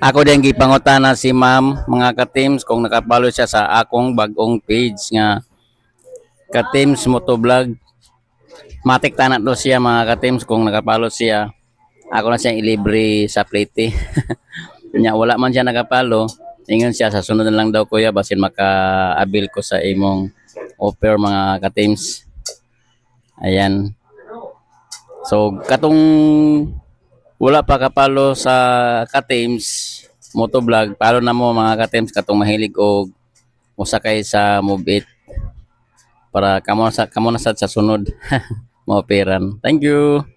Ako din gipangutana si ma'am mga ka-teams kung nakapalo siya sa akong bagong page nga ka-teams motovlog. Matik tanan to siya mga ka-teams kung nakapalo siya. Ako na siya ilibre sa plate. Nya wala man siya nakapalo. Ingon siya sa sunod na lang daw kuya basin maka-abil ko sa imong offer mga ka-teams. Ayan. So katong wala pa kapalo sa ka-teams motovlog, palo na mo mga ka-teams katong mahilig og musakay sa Move It para kamo na sa sunod mo operan. Thank you.